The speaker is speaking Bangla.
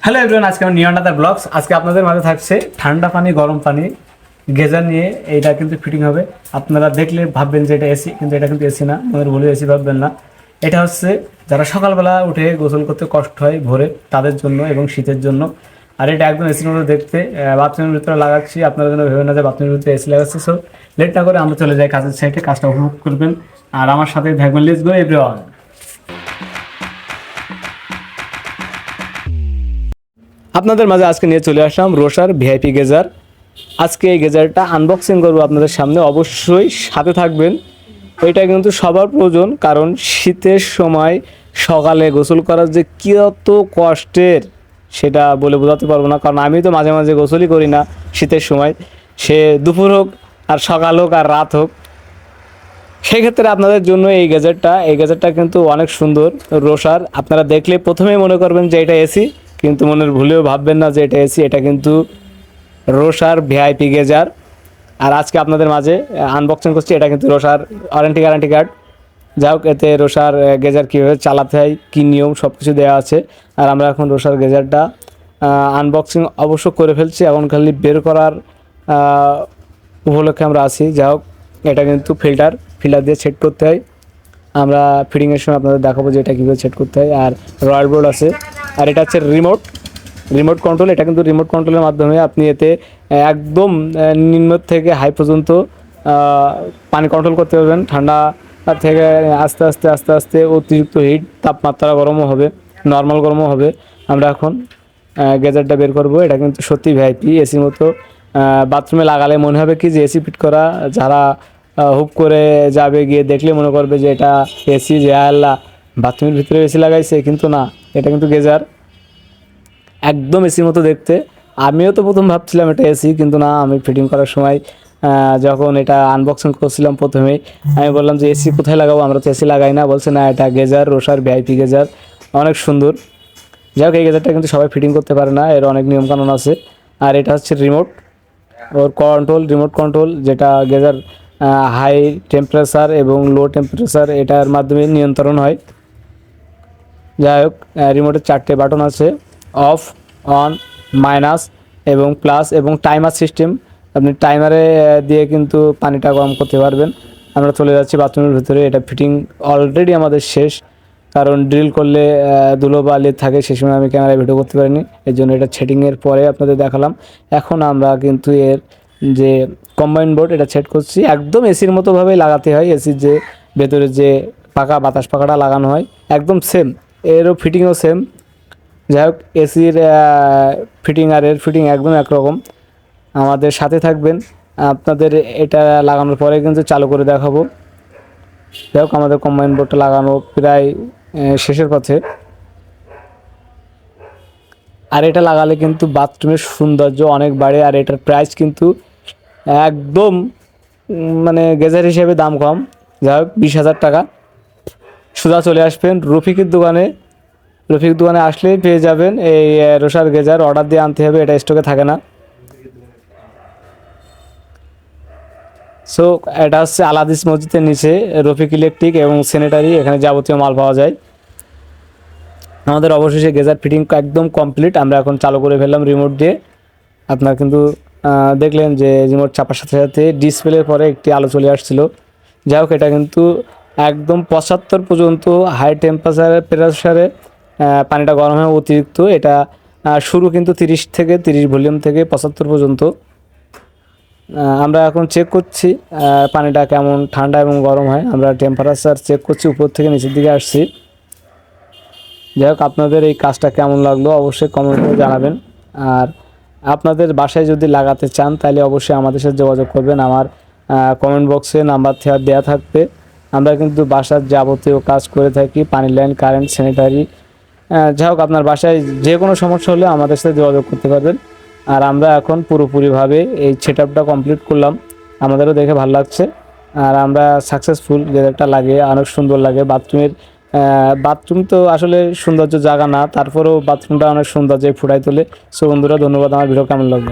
হ্যালো এভরিওয়ান, আজকে আমি নিয়ন দাদার ব্লগস। আজকে আপনাদের মাঝে থাকছে ঠান্ডা পানি গরম পানি গেজার নিয়ে। এইটা কিন্তু ফিটিং হবে। আপনারা দেখলে ভাববেন যে এটা এসি, কিন্তু এটা কিন্তু এসি না। আমাদের ভুলে এসি ভাববেন না। এটা হচ্ছে যারা সকালবেলা উঠে গোসল করতে কষ্ট হয় ভোরে, তাদের জন্য এবং শীতের জন্য। আর এটা একদম এসির মতো দেখতে। বাথরুমের ভিতরে লাগাচ্ছি, আপনারা যেন ভেবে না যে বাথরুমের ভিতরে এসি লাগাচ্ছে। সো লেট না করে আমরা চলে যাই কাজের সাইডে, কাজটা উপভোগ করবেন আর আমার সাথে থাকবেন। Let's go everyone. আপনাদের মাঝে আজকে নিয়ে চলে আসলাম রোসার ভিআইপি গেজার। আজকে এই গেজারটা আনবক্সিং করবো আপনাদের সামনে, অবশ্যই সাথে থাকবেন। এটা কিন্তু সবার প্রয়োজন, কারণ শীতের সময় সকালে গোসল করার যে কত কষ্টের সেটা বলে বোঝাতে পারবো না। কারণ আমি তো মাঝে মাঝে গোসলই করি না শীতের সময়, সে দুপুর হোক আর সকাল হোক আর রাত হোক। সেক্ষেত্রে আপনাদের জন্য এই গেজারটা কিন্তু অনেক সুন্দর রোসার। আপনারা দেখলে প্রথমেই মনে করবেন যে এটা এসি, কিন্তু মনের ভুলেও ভাববেন না যে এটা এসি। এটা কিন্তু রোসার ভিআইপি গেজার। আর আজকে আপনাদের মাঝে আনবক্সিং করছি। এটা কিন্তু রোসার গ্যারান্টি কার্ড। যাই হোক, এতে রোসার গেজার কীভাবে চালাতে হয়, কী নিয়ম, সব কিছু দেওয়া আছে। আর আমরা এখন রোসার গেজারটা আনবক্সিং অবশ্য করে ফেলছি, এখন খালি বের করার উপলক্ষে আমরা আছি। যাই হোক, এটা কিন্তু ফিল্টার দিয়ে সেট করতে হয়। আমরা ফিটিংয়ের সময় আপনাদের দেখাবো যে এটা কীভাবে সেট করতে হয়। আর রয়্যাল বোর্ড আছে। আর এটা হচ্ছে রিমোট কন্ট্রোল। এটা কিন্তু রিমোট কন্ট্রোলের মাধ্যমে আপনি এতে একদম নিম্ন থেকে হাই পর্যন্ত পানি কন্ট্রোল করতে পারবেন। ঠান্ডা থেকে আস্তে আস্তে অতিরিক্ত হিট তাপমাত্রা গরমও হবে, নর্মাল গরমও হবে। আমরা এখন গেজারটা বের করব। এটা কিন্তু সত্যি ভিআইপি, এসির মতো। বাথরুমে লাগালে মনে হবে কি যে এসি ফিট করা। যারা হুপ করে যাবে, গিয়ে দেখলে মনে করবে যে এটা এসি, যে আল্লাহ বাথরুমের ভিতরে এসি লাগাইছে, কিন্তু না, এটা কিন্তু গেজার, একদম এসির মতো দেখতে। আমিও তো প্রথম ভাবছিলাম এটা এসি, কিন্তু না, আমি ফিটিং করার সময় যখন এটা আনবক্সিং করছিলাম প্রথমেই আমি বললাম যে এসি কোথায় লাগাবো, আমরা তো এসি লাগাই না। বলছে না, এটা গেজার, রোসার ভিআইপি গেজার, অনেক সুন্দর। যাই হোক, এই গেজারটা কিন্তু সবাই ফিটিং করতে পারে না, এর অনেক নিয়মকানুন আছে। আর এটা হচ্ছে রিমোট কন্ট্রোল, যেটা গেজার হাই টেম্পারেচার এবং লো টেম্পারেচার এটার মাধ্যমে নিয়ন্ত্রণ হয়। যাই হোক, রিমোটের 4টে বাটন আছে, অফ, অন, মাইনাস এবং প্লাস, এবং টাইমার সিস্টেম। আপনি টাইমারে দিয়ে কিন্তু পানিটা গরম করতে পারবেন। আমরা চলে যাচ্ছি বাথরুমের ভিতরে। এটা ফিটিং অলরেডি আমাদের শেষ, কারণ ড্রিল করলে ধুলো বা লেদ থাকে, সে সময় আমি ক্যামেরায় ভিডিও করতে পারিনি, এই জন্য এটা সেটিংয়ের পরে আপনাদের দেখালাম। এখন আমরা কিন্তু এর যে কম্বাইন বোর্ড, এটা সেট করছি। একদম এসির মতোভাবেই লাগাতে হয়, এসির যে ভেতরে যে বাতাস পাখাটা লাগানো হয় একদম সেম, এরও ফিটিংও সেম। যাই হোক, এসির ফিটিং আর এর ফিটিং একদম একরকম। আমাদের সাথে থাকবেন, আপনাদের এটা লাগানোর পরে কিন্তু চালু করে দেখাবো। যাই হোক, আমাদের কম্বাইন বোর্ডটা লাগানো প্রায় শেষের পথে। আর এটা লাগালে কিন্তু বাথরুমের সৌন্দর্য অনেক বাড়ে। আর এটার প্রাইস কিন্তু একদম মানে গেজার হিসেবে দাম কম। যাই হোক, 20,000 টাকা। সোজা চলে আসবেন রফিকের দোকানে আসলেই পেয়ে যাবেন এই রোসার গেজার। অর্ডার দিয়ে আনতে হবে, এটা স্টকে থাকে না। সো এটা হচ্ছে আলাদিস মসজিদের নিচে রফিক ইলেকট্রিক এবং স্যানিটারি, এখানে যাবতীয় মাল পাওয়া যায়। আমাদের অবশেষে গেজার ফিটিং একদম কমপ্লিট। আমরা এখন চালু করে ফেললাম রিমোট দিয়ে। আপনার কিন্তু দেখলেন যে রিমোট চাপার সাথে সাথে ডিসপ্লের পরে একটি আলো চলে আসছিল। যাই হোক, এটা কিন্তু একদম 75 পর্যন্ত হাই প্রেসারে পানিটা গরম হয় অতিরিক্ত। এটা শুরু কিন্তু 30 থেকে 30 ভলিউম থেকে 75 পর্যন্ত। আমরা এখন চেক করছি পানিটা কেমন ঠান্ডা এবং গরম হয়। আমরা টেম্পারেচার চেক করছি, উপর থেকে নিচের দিকে আসছি। যাই হোক, আপনাদের এই কাজটা কেমন লাগলো অবশ্যই কমেন্ট করে জানাবেন। আর আপনাদের বাসায় যদি লাগাতে চান তাহলে অবশ্যই আমাদের সাথে যোগাযোগ করবেন। আমার কমেন্ট বক্সে নাম্বার দেওয়া থাকবে। আমরা কিন্তু বাসার যাবতীয় কাজ করে থাকি, পানি লাইন, কারেন্ট, স্যানিটারি। যাই হোক, আপনার বাসায় যে কোনো সমস্যা হলে আমাদের সাথে যোগাযোগ করতে পারবেন। আর আমরা এখন পুরোপুরিভাবে এই সেটআপটা কমপ্লিট করলাম, আমাদেরও দেখে ভালো লাগছে। আর আমরা সাকসেসফুল, গেজারটা লাগে অনেক সুন্দর লাগে। বাথরুম তো আসলে সৌন্দর্য জায়গা না, তারপরেও বাথরুমটা অনেক সুন্দর যে ফুটাই তোলে। সো বন্ধুরা, ধন্যবাদ। আমার ভিডিও কেমন লাগলো।